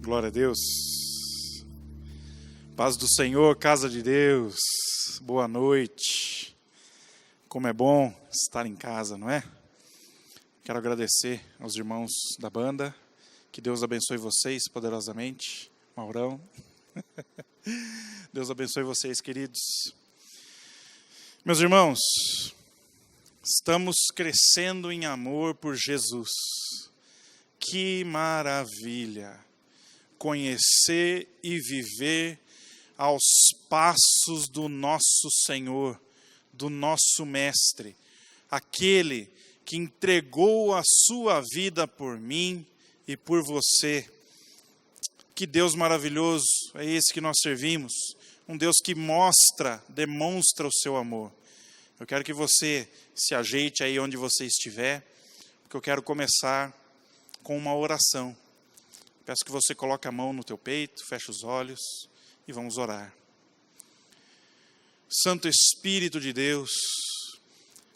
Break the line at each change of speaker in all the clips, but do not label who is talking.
Glória a Deus. Paz do Senhor, casa de Deus. Boa noite. Como é bom estar em casa, não é? Quero agradecer aos irmãos da banda. Que Deus abençoe vocês poderosamente. Maurão. Deus abençoe vocês, queridos. Meus irmãos, estamos crescendo em amor por Jesus. Que maravilha! Conhecer e viver aos passos do nosso Senhor, do nosso Mestre, aquele que entregou a sua vida por mim e por você. Que Deus maravilhoso é esse que nós servimos, um Deus que demonstra o seu amor. Eu quero que você se ajeite aí onde você estiver, porque eu quero começar com uma oração. Peço que você coloque a mão no teu peito, feche os olhos e vamos orar. Santo Espírito de Deus,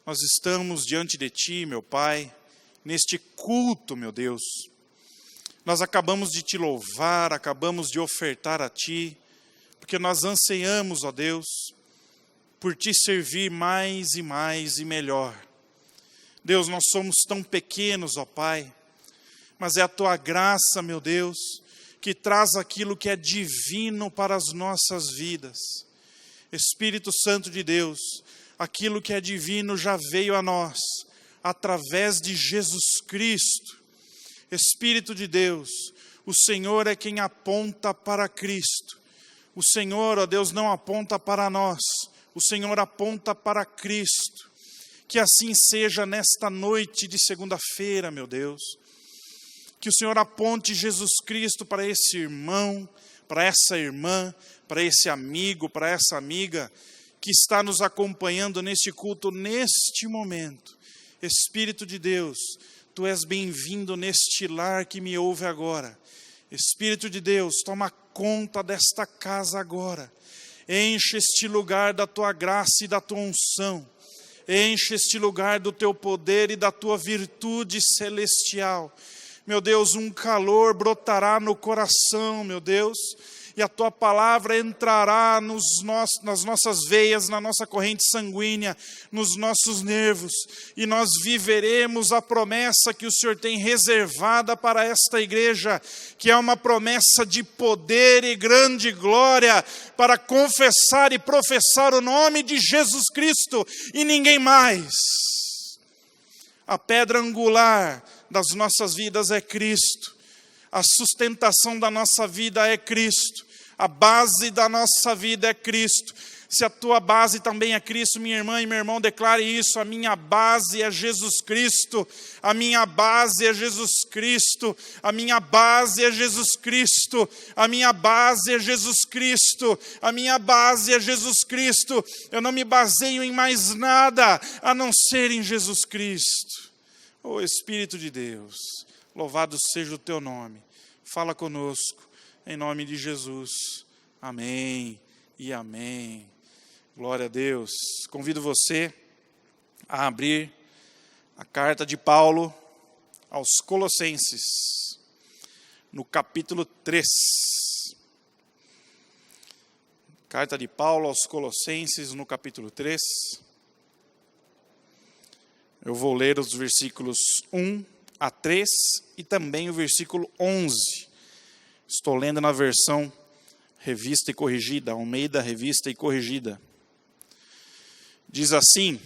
nós estamos diante de Ti, meu Pai, neste culto, meu Deus. Nós acabamos de Te louvar, acabamos de ofertar a Ti, porque nós anseiamos, ó Deus, por Te servir mais e mais e melhor. Deus, nós somos tão pequenos, ó Pai, mas é a Tua graça, meu Deus, que traz aquilo que é divino para as nossas vidas. Espírito Santo de Deus, aquilo que é divino já veio a nós, através de Jesus Cristo. Espírito de Deus, o Senhor é quem aponta para Cristo. O Senhor, ó Deus, não aponta para nós, o Senhor aponta para Cristo. Que assim seja nesta noite de segunda-feira, meu Deus. Que o Senhor aponte Jesus Cristo para esse irmão, para essa irmã, para esse amigo, para essa amiga que está nos acompanhando neste culto, neste momento. Espírito de Deus, Tu és bem-vindo neste lar que me ouve agora. Espírito de Deus, toma conta desta casa agora. Enche este lugar da Tua graça e da Tua unção. Enche este lugar do Teu poder e da Tua virtude celestial. Meu Deus, um calor brotará no coração, meu Deus, e a Tua palavra entrará nas nossas veias, na nossa corrente sanguínea, nos nossos nervos, e nós viveremos a promessa que o Senhor tem reservada para esta igreja, que é uma promessa de poder e grande glória, para confessar e professar o nome de Jesus Cristo e ninguém mais. A pedra angular das nossas vidas é Cristo. A sustentação da nossa vida é Cristo. A base da nossa vida é Cristo. Se a tua base também é Cristo, minha irmã e meu irmão, declare isso. A minha base é Jesus Cristo. A minha base é Jesus Cristo. A minha base é Jesus Cristo. A minha base é Jesus Cristo. A minha base é Jesus Cristo. Eu não me baseio em mais nada a não ser em Jesus Cristo. Ô Espírito de Deus, louvado seja o Teu nome. Fala conosco, em nome de Jesus. Amém e amém. Glória a Deus. Convido você a abrir a carta de Paulo aos Colossenses, no capítulo 3. Carta de Paulo aos Colossenses, no capítulo 3. Eu vou ler os versículos 1 a 3 e também o versículo 11. Estou lendo na versão Revista e Corrigida, Almeida Revista e Corrigida. Diz assim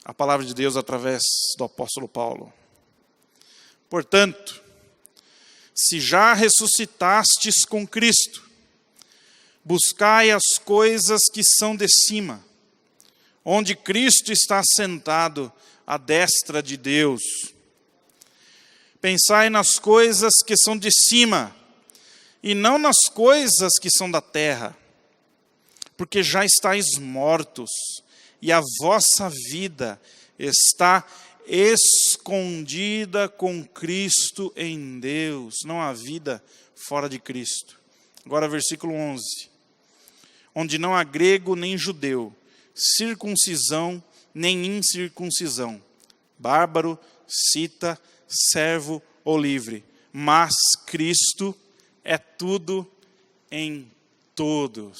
a palavra de Deus através do apóstolo Paulo. Portanto, se já ressuscitastes com Cristo, buscai as coisas que são de cima, onde Cristo está sentado à destra de Deus. Pensai nas coisas que são de cima, e não nas coisas que são da terra, porque já estáis mortos, e a vossa vida está escondida com Cristo em Deus. Não há vida fora de Cristo. Agora versículo 11. Onde não há grego nem judeu, circuncisão nem incircuncisão, bárbaro, cita, servo ou livre, mas Cristo é tudo em todos.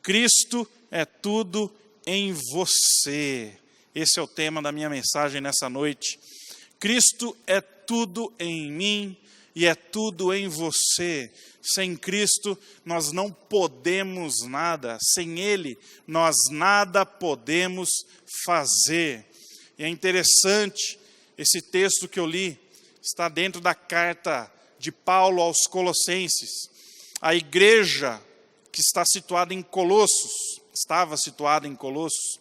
Cristo é tudo em você. Esse é o tema da minha mensagem nessa noite. Cristo é tudo em mim e é tudo em você. Sem Cristo, nós não podemos nada. Sem Ele, nós nada podemos fazer. E é interessante, esse texto que eu li, está dentro da carta de Paulo aos Colossenses. A igreja que está situada em Colossos, estava situada em Colossos,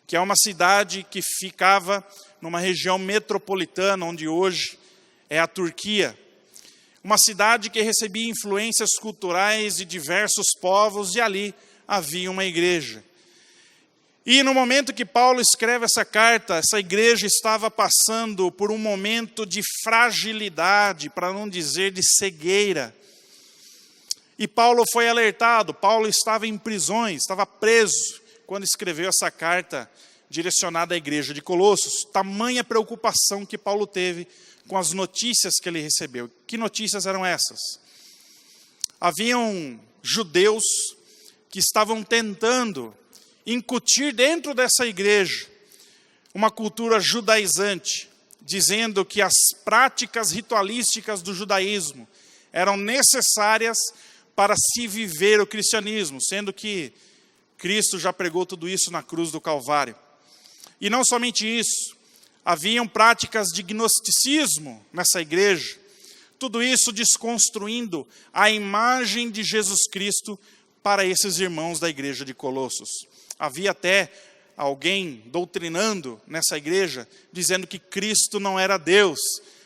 que é uma cidade que ficava numa região metropolitana, onde hoje é a Turquia. Uma cidade que recebia influências culturais de diversos povos, e ali havia uma igreja. E no momento que Paulo escreve essa carta, essa igreja estava passando por um momento de fragilidade, para não dizer de cegueira. E Paulo foi alertado, Paulo estava em prisões, estava preso, quando escreveu essa carta direcionada à igreja de Colossos. Tamanha preocupação que Paulo teve com as notícias que ele recebeu. Que notícias eram essas? Haviam judeus que estavam tentando incutir dentro dessa igreja uma cultura judaizante, dizendo que as práticas ritualísticas do judaísmo eram necessárias para se viver o cristianismo, sendo que Cristo já pregou tudo isso na cruz do Calvário. E não somente isso, haviam práticas de gnosticismo nessa igreja, tudo isso desconstruindo a imagem de Jesus Cristo para esses irmãos da igreja de Colossos. Havia até alguém doutrinando nessa igreja, dizendo que Cristo não era Deus,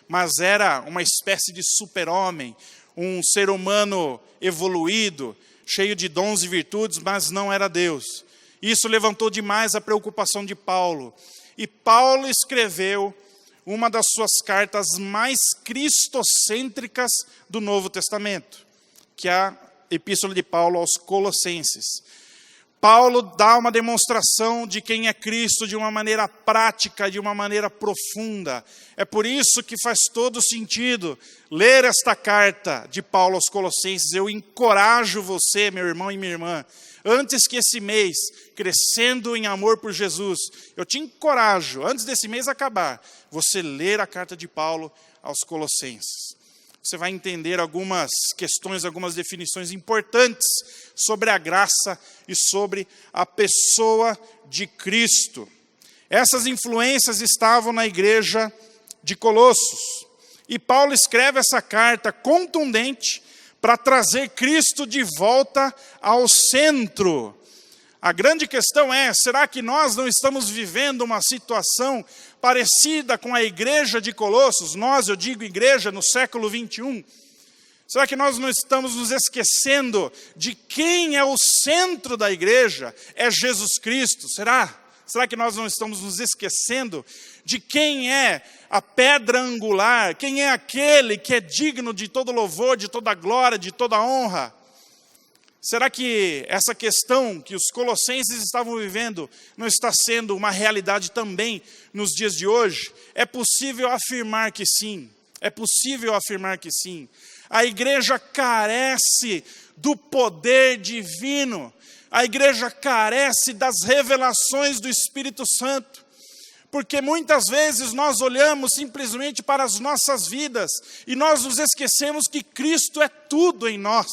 mas era uma espécie de super-homem, um ser humano evoluído, cheio de dons e virtudes, mas não era Deus. Isso levantou demais a preocupação de Paulo. E Paulo escreveu uma das suas cartas mais cristocêntricas do Novo Testamento, que é a Epístola de Paulo aos Colossenses. Paulo dá uma demonstração de quem é Cristo de uma maneira prática, de uma maneira profunda. É por isso que faz todo sentido ler esta carta de Paulo aos Colossenses. Eu encorajo você, meu irmão e minha irmã, antes que esse mês, crescendo em amor por Jesus, eu te encorajo, antes desse mês acabar, você ler a carta de Paulo aos Colossenses. Você vai entender algumas questões, algumas definições importantes sobre a graça e sobre a pessoa de Cristo. Essas influências estavam na igreja de Colossos. E Paulo escreve essa carta contundente para trazer Cristo de volta ao centro. A grande questão é, será que nós não estamos vivendo uma situação parecida com a igreja de Colossos? Nós, eu digo igreja, no século 21. Será que nós não estamos nos esquecendo de quem é o centro da igreja? É Jesus Cristo, será? Será que nós não estamos nos esquecendo de quem é a pedra angular? Quem é aquele que é digno de todo louvor, de toda glória, de toda honra? Será que essa questão que os colossenses estavam vivendo não está sendo uma realidade também nos dias de hoje? É possível afirmar que sim. É possível afirmar que sim. A igreja carece do poder divino. A igreja carece das revelações do Espírito Santo. Porque muitas vezes nós olhamos simplesmente para as nossas vidas e nós nos esquecemos que Cristo é tudo em nós.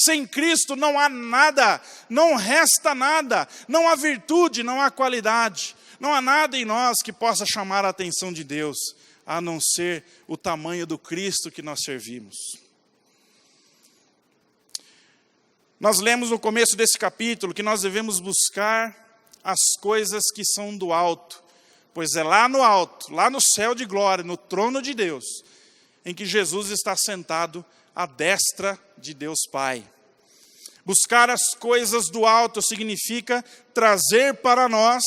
Sem Cristo não há nada, não resta nada, não há virtude, não há qualidade, não há nada em nós que possa chamar a atenção de Deus, a não ser o tamanho do Cristo que nós servimos. Nós lemos no começo desse capítulo que nós devemos buscar as coisas que são do alto, pois é lá no alto, lá no céu de glória, no trono de Deus, em que Jesus está sentado à destra de Deus Pai. Buscar as coisas do alto significa trazer para nós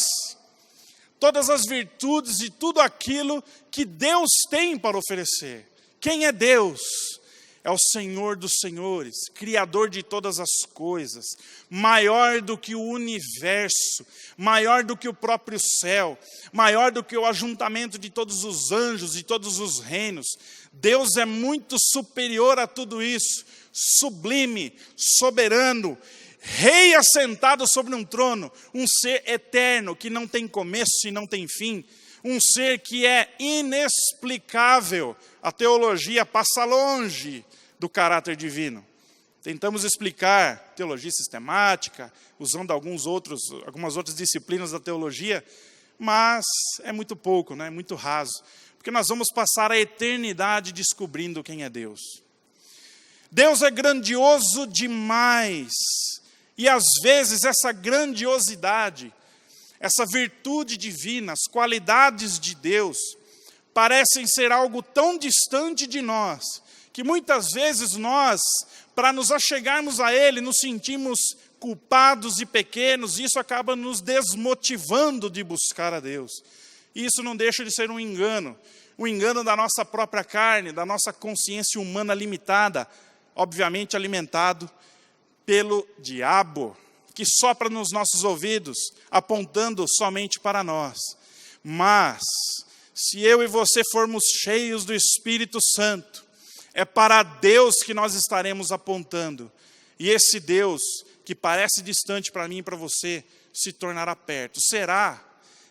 todas as virtudes e tudo aquilo que Deus tem para oferecer. Quem é Deus? É o Senhor dos senhores, Criador de todas as coisas, maior do que o universo, maior do que o próprio céu, maior do que o ajuntamento de todos os anjos e todos os reinos. Deus é muito superior a tudo isso, sublime, soberano, Rei assentado sobre um trono, um ser eterno que não tem começo e não tem fim, um ser que é inexplicável. A teologia passa longe do caráter divino. Tentamos explicar teologia sistemática, usando algumas outras disciplinas da teologia, mas é muito pouco, né? Muito raso. Porque nós vamos passar a eternidade descobrindo quem é Deus. Deus é grandioso demais. E às vezes essa grandiosidade, essa virtude divina, as qualidades de Deus, parecem ser algo tão distante de nós, que muitas vezes nós, para nos achegarmos a Ele, nos sentimos culpados e pequenos, e isso acaba nos desmotivando de buscar a Deus. E isso não deixa de ser um engano da nossa própria carne, da nossa consciência humana limitada, obviamente alimentado pelo diabo, que sopra nos nossos ouvidos, apontando somente para nós. Mas, se eu e você formos cheios do Espírito Santo, é para Deus que nós estaremos apontando. E esse Deus, que parece distante para mim e para você, se tornará perto. Será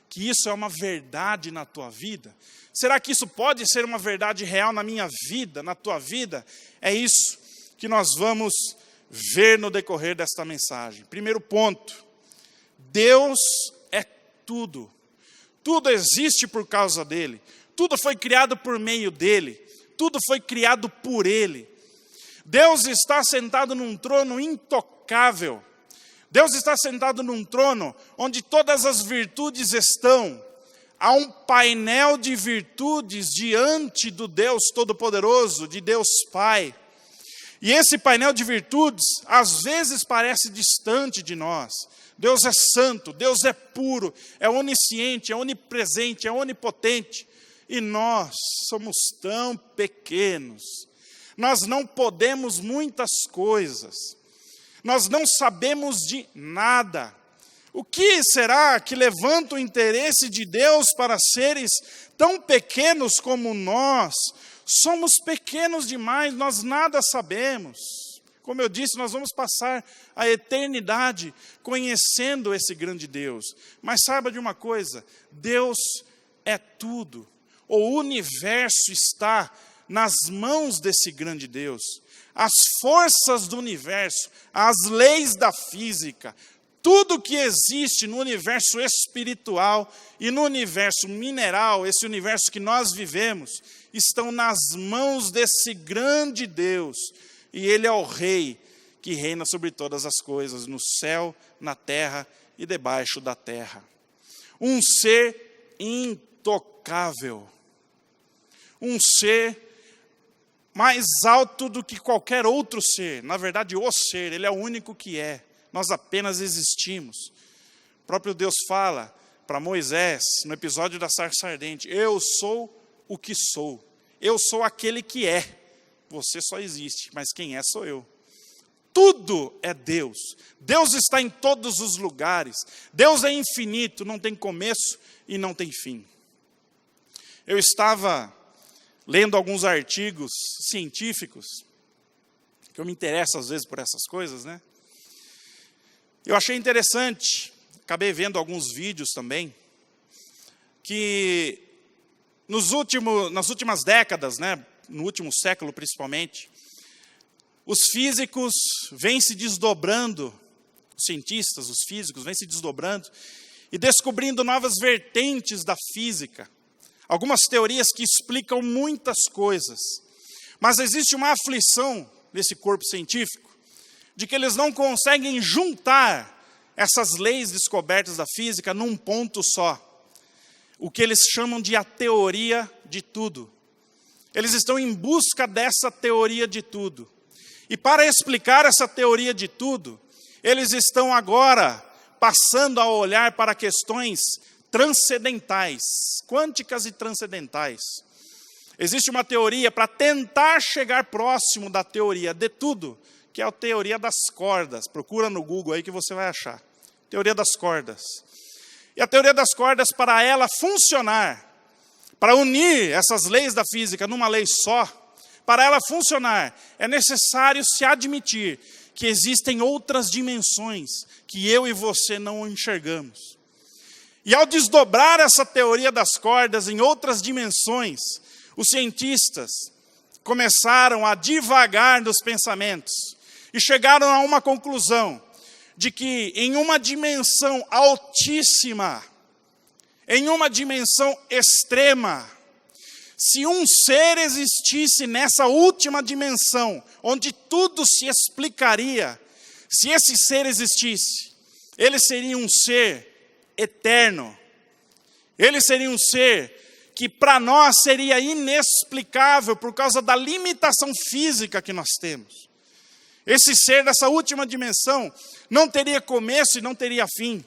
que isso é uma verdade na tua vida? Será que isso pode ser uma verdade real na minha vida, na tua vida? É isso que nós vamos ver no decorrer desta mensagem. Primeiro ponto, Deus é tudo. Tudo existe por causa dele. Tudo foi criado por meio dele. Tudo foi criado por ele. Deus está sentado num trono intocável. Deus está sentado num trono onde todas as virtudes estão. Há um painel de virtudes diante do Deus Todo-Poderoso, de Deus Pai. E esse painel de virtudes, às vezes parece distante de nós. Deus é santo, Deus é puro, é onisciente, é onipresente, é onipotente. E nós somos tão pequenos. Nós não podemos muitas coisas. Nós não sabemos de nada. O que será que levanta o interesse de Deus para seres tão pequenos como nós? Somos pequenos demais, nós nada sabemos. Como eu disse, nós vamos passar a eternidade conhecendo esse grande Deus. Mas saiba de uma coisa, Deus é tudo. O universo está nas mãos desse grande Deus. As forças do universo, as leis da física, tudo que existe no universo espiritual e no universo mineral, esse universo que nós vivemos, estão nas mãos desse grande Deus. E Ele é o Rei que reina sobre todas as coisas, no céu, na terra e debaixo da terra. Um ser intocável. Um ser mais alto do que qualquer outro ser. Na verdade, o ser, Ele é o único que é. Nós apenas existimos. O próprio Deus fala para Moisés, no episódio da sarça ardente, eu sou o que sou. Eu sou aquele que é. Você só existe, mas quem é sou eu. Tudo é Deus. Deus está em todos os lugares. Deus é infinito, não tem começo e não tem fim. Eu estava lendo alguns artigos científicos, que eu me interesso às vezes por essas coisas, né? Eu achei interessante, acabei vendo alguns vídeos também, que nas últimas décadas, né, no último século principalmente, os físicos vêm se desdobrando, os cientistas, os físicos vêm se desdobrando e descobrindo novas vertentes da física. Algumas teorias que explicam muitas coisas. Mas existe uma aflição nesse corpo científico, de que eles não conseguem juntar essas leis descobertas da física num ponto só. O que eles chamam de a teoria de tudo. Eles estão em busca dessa teoria de tudo. E para explicar essa teoria de tudo, eles estão agora passando a olhar para questões transcendentais, quânticas e transcendentais. Existe uma teoria para tentar chegar próximo da teoria de tudo, que é a teoria das cordas. Procura no Google aí que você vai achar. Teoria das cordas. E a teoria das cordas, para ela funcionar, Para unir essas leis da física numa lei só, para ela funcionar, é necessário se admitir que existem outras dimensões que eu e você não enxergamos. E ao desdobrar essa teoria das cordas em outras dimensões, os cientistas começaram a divagar nos pensamentos e chegaram a uma conclusão de que em uma dimensão altíssima, em uma dimensão extrema, se um ser existisse nessa última dimensão, onde tudo se explicaria, se esse ser existisse, ele seria um ser eterno. Ele seria um ser que para nós seria inexplicável por causa da limitação física que nós temos. Esse ser dessa última dimensão não teria começo e não teria fim.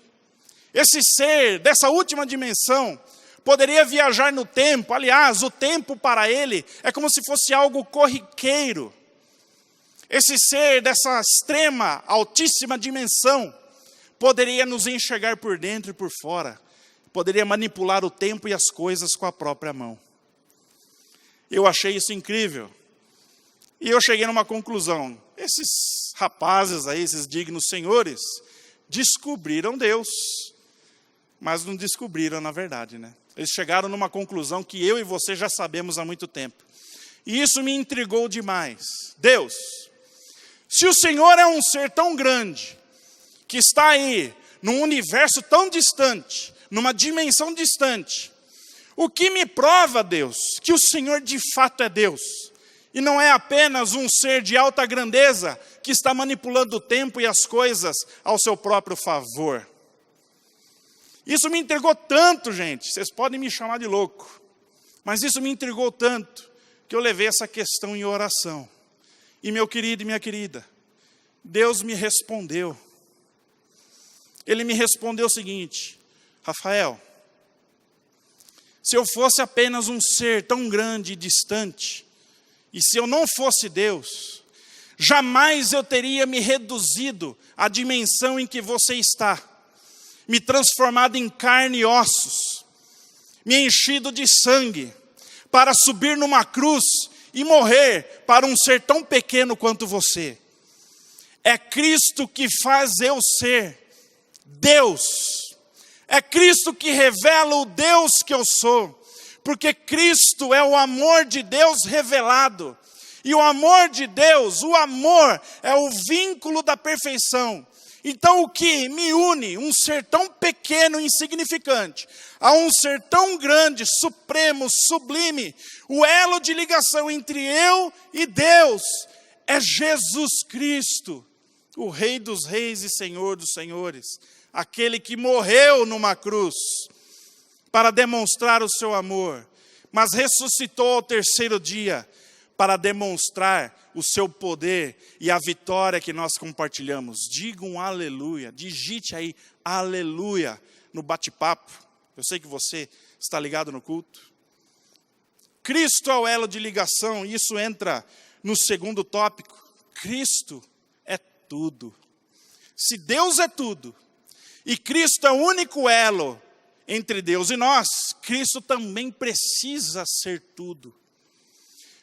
Esse ser dessa última dimensão poderia viajar no tempo. Aliás, o tempo para ele é como se fosse algo corriqueiro. Esse ser dessa extrema, altíssima dimensão poderia nos enxergar por dentro e por fora. Poderia manipular o tempo e as coisas com a própria mão. Eu achei isso incrível. E eu cheguei numa conclusão. Esses rapazes aí, esses dignos senhores, descobriram Deus. Mas não descobriram, na verdade, né? Eles chegaram numa conclusão que eu e você já sabemos há muito tempo. E isso me intrigou demais. Deus, se o Senhor é um ser tão grande, que está aí, num universo tão distante, numa dimensão distante, o que me prova, Deus, que o Senhor de fato é Deus, e não é apenas um ser de alta grandeza, que está manipulando o tempo e as coisas ao seu próprio favor. Isso me intrigou tanto, gente, vocês podem me chamar de louco, mas isso me intrigou tanto, que eu levei essa questão em oração. E meu querido e minha querida, Deus me respondeu. Ele me respondeu o seguinte: Rafael, se eu fosse apenas um ser tão grande e distante, e se eu não fosse Deus, jamais eu teria me reduzido à dimensão em que você está, me transformado em carne e ossos, me enchido de sangue, para subir numa cruz e morrer para um ser tão pequeno quanto você. É Cristo que faz eu ser Deus. É Cristo que revela o Deus que eu sou. Porque Cristo é o amor de Deus revelado. E o amor de Deus, o amor é o vínculo da perfeição. Então o que me une, um ser tão pequeno e insignificante, a um ser tão grande, supremo, sublime, o elo de ligação entre eu e Deus é Jesus Cristo, o Rei dos reis e Senhor dos senhores, aquele que morreu numa cruz para demonstrar o seu amor, mas ressuscitou ao terceiro dia para demonstrar o seu poder e a vitória que nós compartilhamos. Diga um aleluia, digite aí aleluia no bate-papo. Eu sei que você está ligado no culto. Cristo é o elo de ligação, e isso entra no segundo tópico. Cristo é tudo. Se Deus é tudo, e Cristo é o único elo entre Deus e nós, Cristo também precisa ser tudo.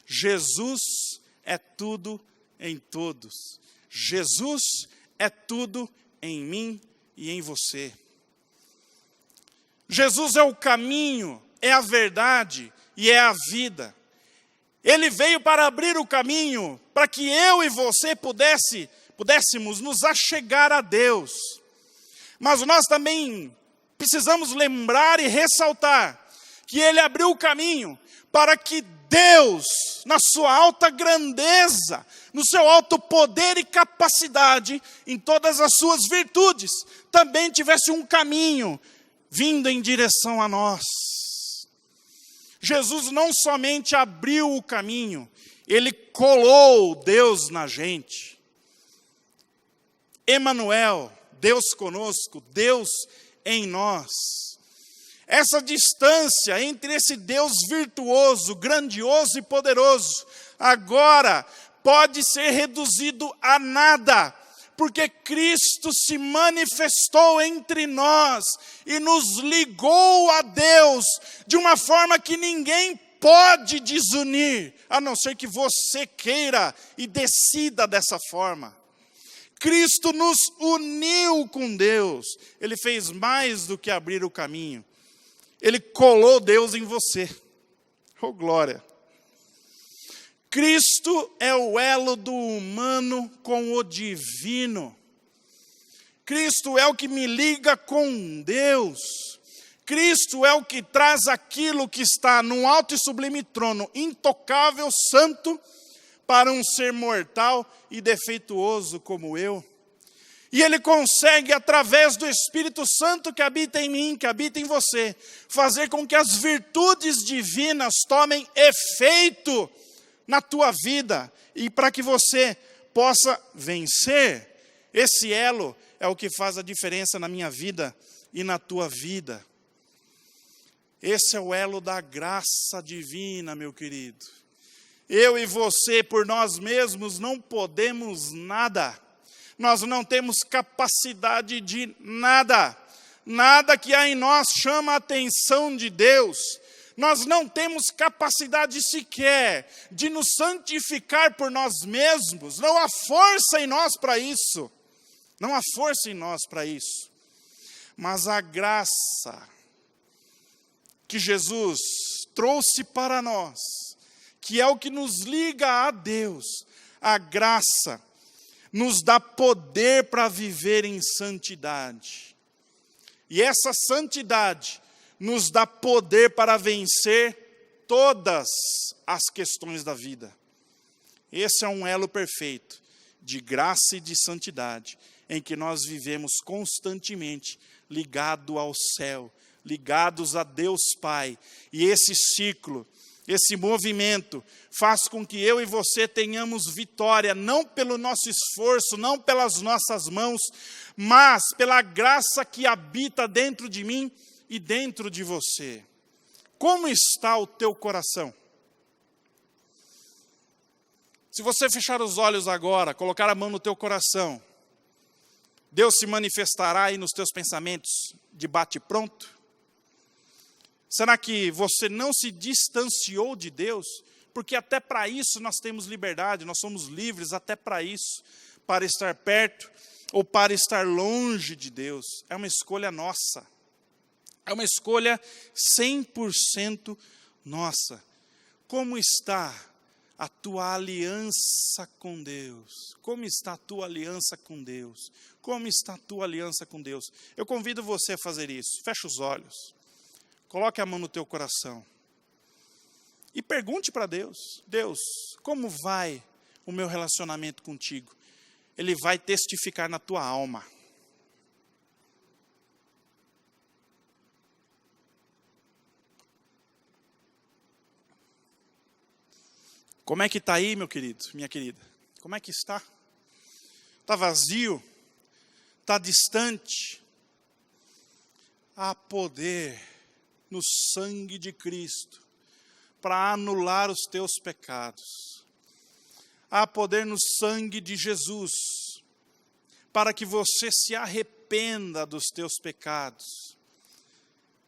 Jesus é tudo em todos. Jesus é tudo em mim e em você. Jesus é o caminho, é a verdade e é a vida. Ele veio para abrir o caminho para que eu e você pudéssemos nos achegar a Deus. Mas nós também precisamos lembrar e ressaltar que Ele abriu o caminho para que Deus, na sua alta grandeza, no seu alto poder e capacidade, em todas as suas virtudes, também tivesse um caminho vindo em direção a nós. Jesus não somente abriu o caminho, Ele colou Deus na gente. Emanuel, Deus conosco, Deus em nós. Essa distância entre esse Deus virtuoso, grandioso e poderoso, agora pode ser reduzido a nada porque Cristo se manifestou entre nós e nos ligou a Deus de uma forma que ninguém pode desunir, a não ser que você queira e decida dessa forma. Cristo nos uniu com Deus. Ele fez mais do que abrir o caminho. Ele colou Deus em você. Oh, glória! Cristo é o elo do humano com o divino. Cristo é o que me liga com Deus. Cristo é o que traz aquilo que está num alto e sublime trono, intocável, santo, para um ser mortal e defeituoso como eu. E Ele consegue, através do Espírito Santo que habita em mim, que habita em você, fazer com que as virtudes divinas tomem efeito na tua vida, e para que você possa vencer. Esse elo é o que faz a diferença na minha vida e na tua vida. Esse é o elo da graça divina, meu querido. Eu e você, por nós mesmos, não podemos nada. Nós não temos capacidade de nada. Nada que há em nós chama a atenção de Deus. Nós não temos capacidade sequer de nos santificar por nós mesmos. Não há força em nós para isso. Não há força em nós para isso. Mas a graça que Jesus trouxe para nós, que é o que nos liga a Deus, a graça nos dá poder para viver em santidade. E essa santidade nos dá poder para vencer todas as questões da vida. Esse é um elo perfeito de graça e de santidade, em que nós vivemos constantemente ligado ao céu, ligados a Deus Pai. E esse ciclo, esse movimento, faz com que eu e você tenhamos vitória, não pelo nosso esforço, não pelas nossas mãos, mas pela graça que habita dentro de mim e dentro de você. Como está o teu coração? Se você fechar os olhos agora, colocar a mão no teu coração, Deus se manifestará aí nos teus pensamentos de bate-pronto? Será que você não se distanciou de Deus? Porque até para isso nós temos liberdade, nós somos livres até para isso, para estar perto ou para estar longe de Deus. É uma escolha nossa. É uma escolha 100% nossa. Como está a tua aliança com Deus? Como está a tua aliança com Deus? Como está a tua aliança com Deus? Eu convido você a fazer isso. Fecha os olhos. Coloque a mão no teu coração. E pergunte para Deus. Deus, como vai o meu relacionamento contigo? Ele vai testificar na tua alma. Como é que está aí, meu querido, minha querida? Como é que está? Está vazio? Está distante? Há poder no sangue de Cristo para anular os teus pecados. Há poder no sangue de Jesus para que você se arrependa dos teus pecados.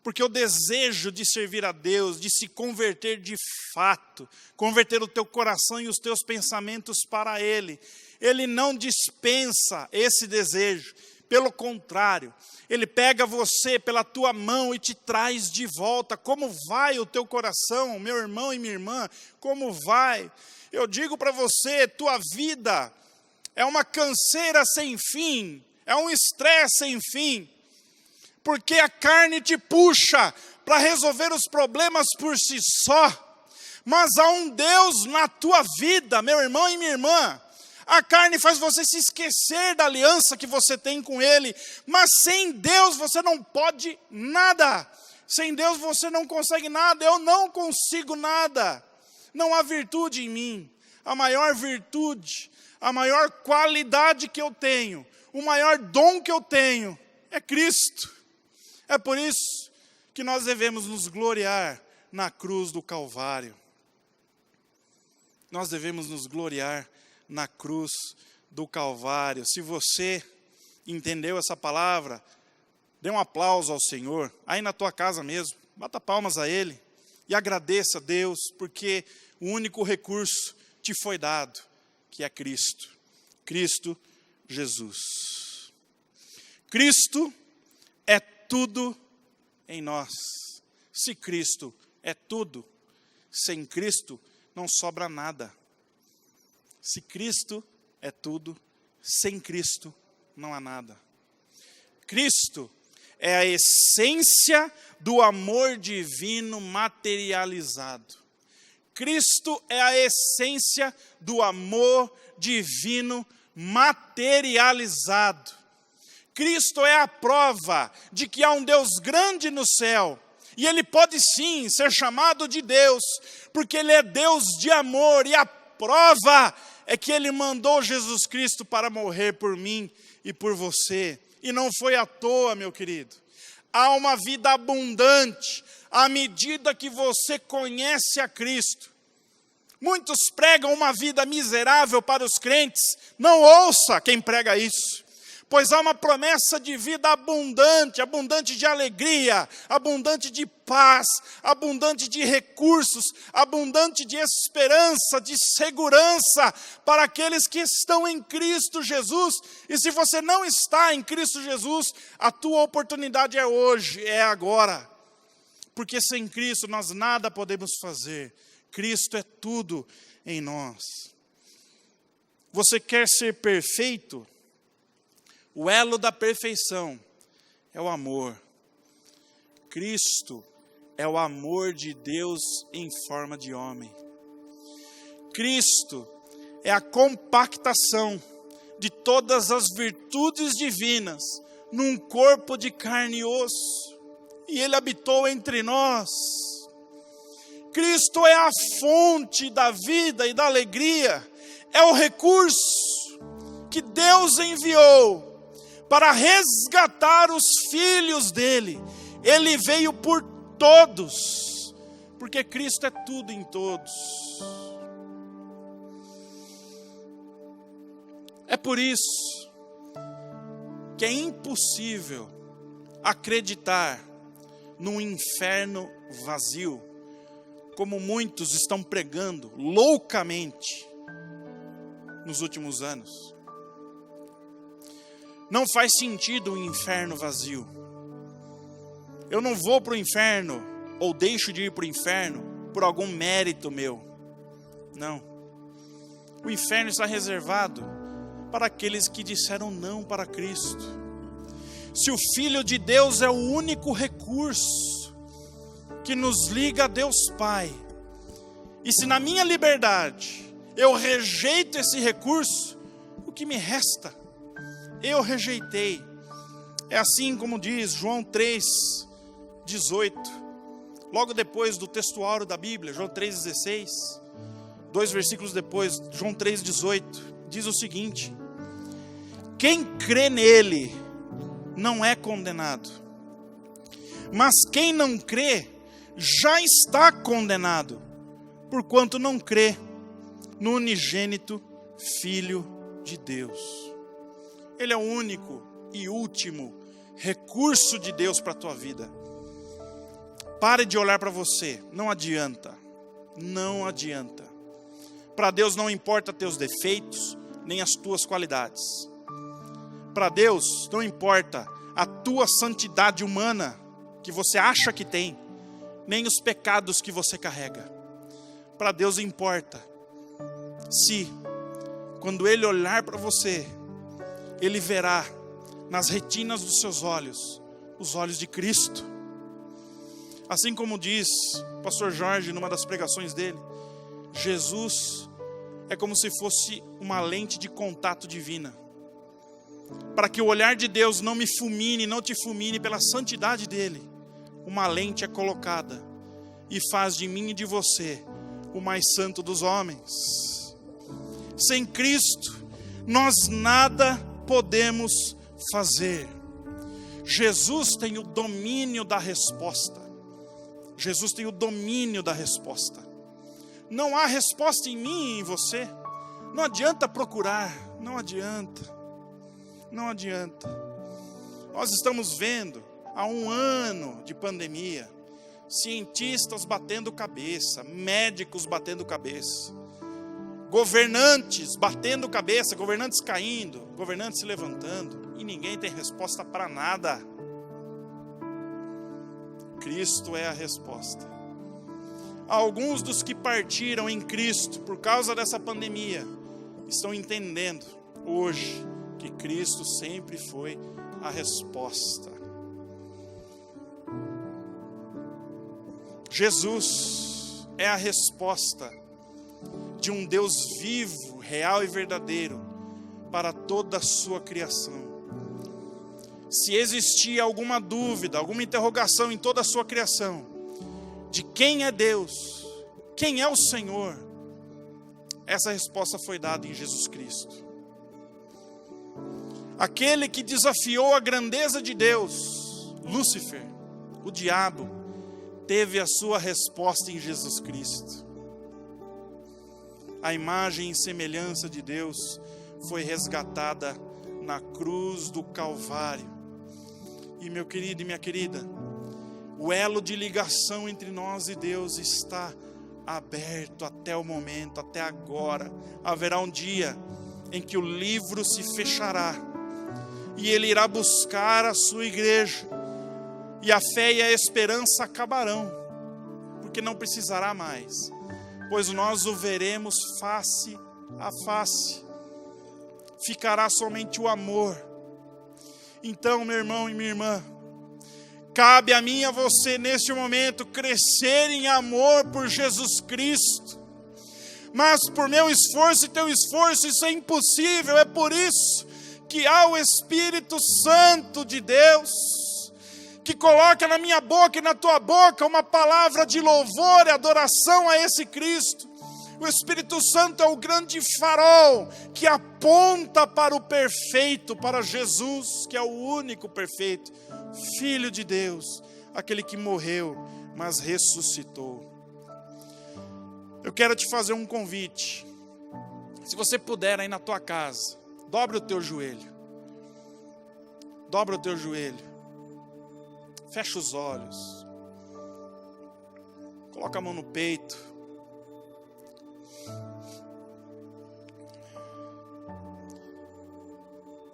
Porque o desejo de servir a Deus, de se converter de fato, converter o teu coração e os teus pensamentos para Ele, Ele não dispensa esse desejo. Pelo contrário, Ele pega você pela tua mão e te traz de volta. Como vai o teu coração, meu irmão e minha irmã? Como vai? Eu digo para você, tua vida é uma canseira sem fim, é um estresse sem fim. Porque a carne te puxa para resolver os problemas por si só. Mas há um Deus na tua vida, meu irmão e minha irmã. A carne faz você se esquecer da aliança que você tem com Ele. Mas sem Deus você não pode nada. Sem Deus você não consegue nada. Eu não consigo nada. Não há virtude em mim. A maior virtude, a maior qualidade que eu tenho, o maior dom que eu tenho é Cristo. É por isso que nós devemos nos gloriar na cruz do Calvário. Nós devemos nos gloriar na cruz do Calvário. Se você entendeu essa palavra, dê um aplauso ao Senhor, aí na tua casa mesmo, bata palmas a Ele e agradeça a Deus, porque o único recurso te foi dado, que é Cristo, Cristo Jesus. Cristo é tudo em nós. Se Cristo é tudo, sem Cristo não sobra nada. Se Cristo é tudo, sem Cristo não há nada. Cristo é a essência do amor divino materializado. Cristo é a essência do amor divino materializado. Cristo é a prova de que há um Deus grande no céu. E Ele pode sim ser chamado de Deus, porque Ele é Deus de amor. E a prova é que Ele mandou Jesus Cristo para morrer por mim e por você. E não foi à toa, meu querido. Há uma vida abundante à medida que você conhece a Cristo. Muitos pregam uma vida miserável para os crentes. Não ouça quem prega isso. Pois há uma promessa de vida abundante, abundante de alegria, abundante de paz, abundante de recursos, abundante de esperança, de segurança para aqueles que estão em Cristo Jesus. E se você não está em Cristo Jesus, a tua oportunidade é hoje, é agora. Porque sem Cristo nós nada podemos fazer. Cristo é tudo em nós. Você quer ser perfeito? O elo da perfeição é o amor. Cristo é o amor de Deus em forma de homem. Cristo é a compactação de todas as virtudes divinas num corpo de carne e osso. E Ele habitou entre nós. Cristo é a fonte da vida e da alegria. É o recurso que Deus enviou para resgatar os filhos dele. Ele veio por todos, porque Cristo é tudo em todos. É por isso que é impossível acreditar num inferno vazio, como muitos estão pregando loucamente nos últimos anos. Não faz sentido um inferno vazio. Eu não vou para o inferno, ou deixo de ir para o inferno, por algum mérito meu. Não. O inferno está reservado para aqueles que disseram não para Cristo. Se o Filho de Deus é o único recurso que nos liga a Deus Pai, e se na minha liberdade eu rejeito esse recurso, o que me resta? Eu rejeitei. É assim como diz João 3:18, logo depois do textuário da Bíblia, João 3:16, 2 versículos depois, João 3:18, diz o seguinte: quem crê nele não é condenado, mas quem não crê já está condenado, porquanto não crê no unigênito Filho de Deus. Ele é o único e último recurso de Deus para a tua vida. Pare de olhar para você, não adianta, não adianta. Para Deus não importa teus defeitos, nem as tuas qualidades. Para Deus não importa a tua santidade humana, que você acha que tem, nem os pecados que você carrega. Para Deus importa se, quando Ele olhar para você, Ele verá nas retinas dos seus olhos, os olhos de Cristo. Assim como diz o pastor Jorge numa das pregações dele, Jesus é como se fosse uma lente de contato divina. Para que o olhar de Deus não me fulmine, não te fulmine pela santidade dele, uma lente é colocada e faz de mim e de você o mais santo dos homens. Sem Cristo, nós nada podemos fazer. Jesus tem o domínio da resposta. Jesus tem o domínio da resposta. Não há resposta em mim e em você. Não adianta procurar, não adianta. Nós estamos vendo, há 1 ano de pandemia, cientistas batendo cabeça, médicos batendo cabeça, governantes batendo cabeça, governantes caindo, governantes se levantando, e ninguém tem resposta para nada. Cristo é a resposta. Alguns dos que partiram em Cristo por causa dessa pandemia estão entendendo hoje que Cristo sempre foi a resposta. Jesus é a resposta de um Deus vivo, real e verdadeiro para toda a sua criação. Se existia alguma dúvida, alguma interrogação em toda a sua criação, de quem é Deus, quem é o Senhor, essa resposta foi dada em Jesus Cristo. Aquele que desafiou a grandeza de Deus, Lúcifer, o diabo, teve a sua resposta em Jesus Cristo. A imagem e semelhança de Deus foi resgatada na cruz do Calvário. E meu querido e minha querida, o elo de ligação entre nós e Deus está aberto até o momento, até agora. Haverá um dia em que o livro se fechará e Ele irá buscar a sua igreja, e a fé e a esperança acabarão, porque não precisará mais, pois nós o veremos face a face. Ficará somente o amor. Então, meu irmão e minha irmã, cabe a mim e a você neste momento crescer em amor por Jesus Cristo. Mas por meu esforço e teu esforço isso é impossível. É por isso que há o Espírito Santo de Deus, que coloca na minha boca e na tua boca uma palavra de louvor e adoração a esse Cristo. O Espírito Santo é o grande farol que aponta para o perfeito, para Jesus, que é o único perfeito, Filho de Deus, aquele que morreu, mas ressuscitou. Eu quero te fazer um convite. Se você puder aí na tua casa, dobra o teu joelho. Dobra o teu joelho. Fecha os olhos. Coloca a mão no peito.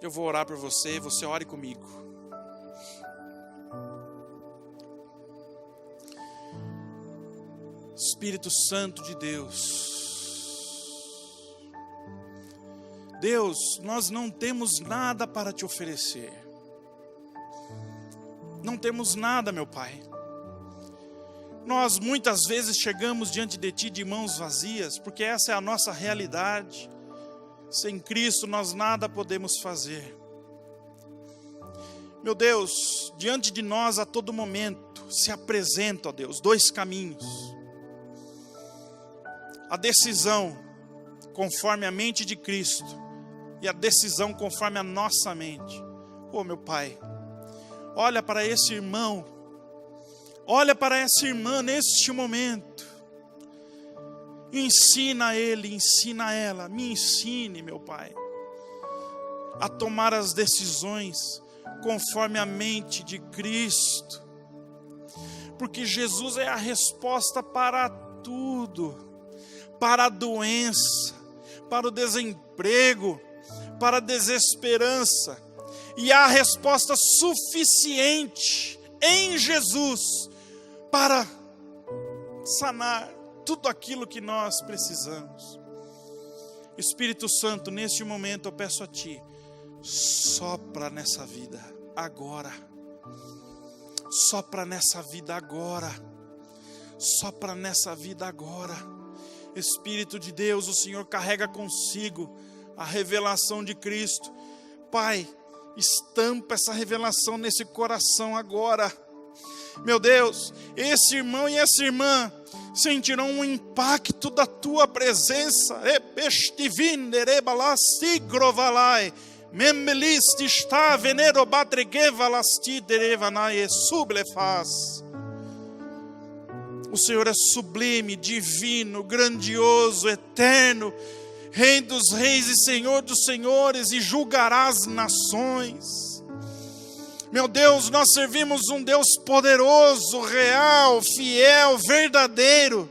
Eu vou orar por você, você ore comigo. Espírito Santo de Deus. Deus, nós não temos nada para te oferecer. Não temos nada, meu Pai. Nós muitas vezes chegamos diante de Ti de mãos vazias, porque essa é a nossa realidade. Sem Cristo nós nada podemos fazer. Meu Deus, diante de nós a todo momento se apresentam, ó Deus, 2 caminhos. A decisão conforme a mente de Cristo e a decisão conforme a nossa mente. Oh, meu Pai, olha para esse irmão, olha para essa irmã neste momento. Ensina ele, ensina ela, me ensine, meu Pai, a tomar as decisões conforme a mente de Cristo, porque Jesus é a resposta para tudo, para a doença, para o desemprego, para a desesperança, e há a resposta suficiente em Jesus para sanar tudo aquilo que nós precisamos. Espírito Santo, neste momento eu peço a Ti, sopra nessa vida agora, sopra nessa vida agora, sopra nessa vida agora. Espírito de Deus, o Senhor carrega consigo a revelação de Cristo. Pai, estampa essa revelação nesse coração agora. Meu Deus, esse irmão e essa irmã sentirão um impacto da Tua presença. O Senhor é sublime, divino, grandioso, eterno. Rei dos reis e Senhor dos senhores, e julgarás nações. Meu Deus, nós servimos um Deus poderoso, real, fiel, verdadeiro.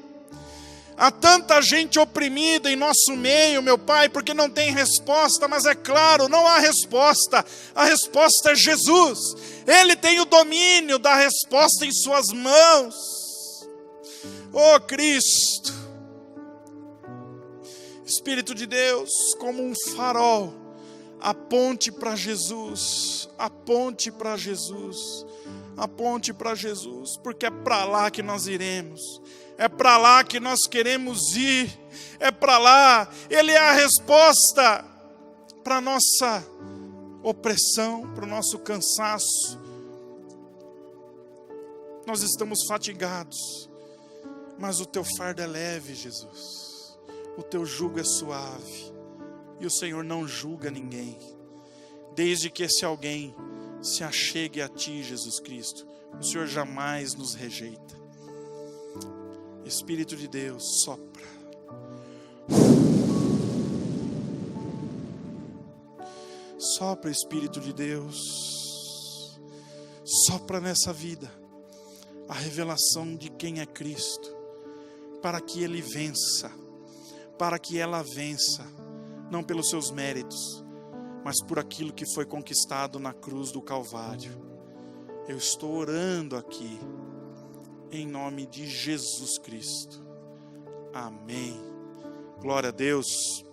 Há tanta gente oprimida em nosso meio, meu Pai, porque não tem resposta, mas é claro, não há resposta. A resposta é Jesus. Ele tem o domínio da resposta em suas mãos. Oh Cristo, Espírito de Deus, como um farol, aponte para Jesus, aponte para Jesus, aponte para Jesus, porque é para lá que nós iremos, é para lá que nós queremos ir, é para lá. Ele é a resposta para a nossa opressão, para o nosso cansaço. Nós estamos fatigados, mas o teu fardo é leve, Jesus, o teu jugo é suave, e o Senhor não julga ninguém, desde que esse alguém se achegue a ti, Jesus Cristo. O Senhor jamais nos rejeita. Espírito de Deus, sopra. Sopra, Espírito de Deus. Sopra nessa vida a revelação de quem é Cristo, para que Ele vença, para que ela vença, não pelos seus méritos, mas por aquilo que foi conquistado na cruz do Calvário. Eu estou orando aqui, em nome de Jesus Cristo. Amém. Glória a Deus.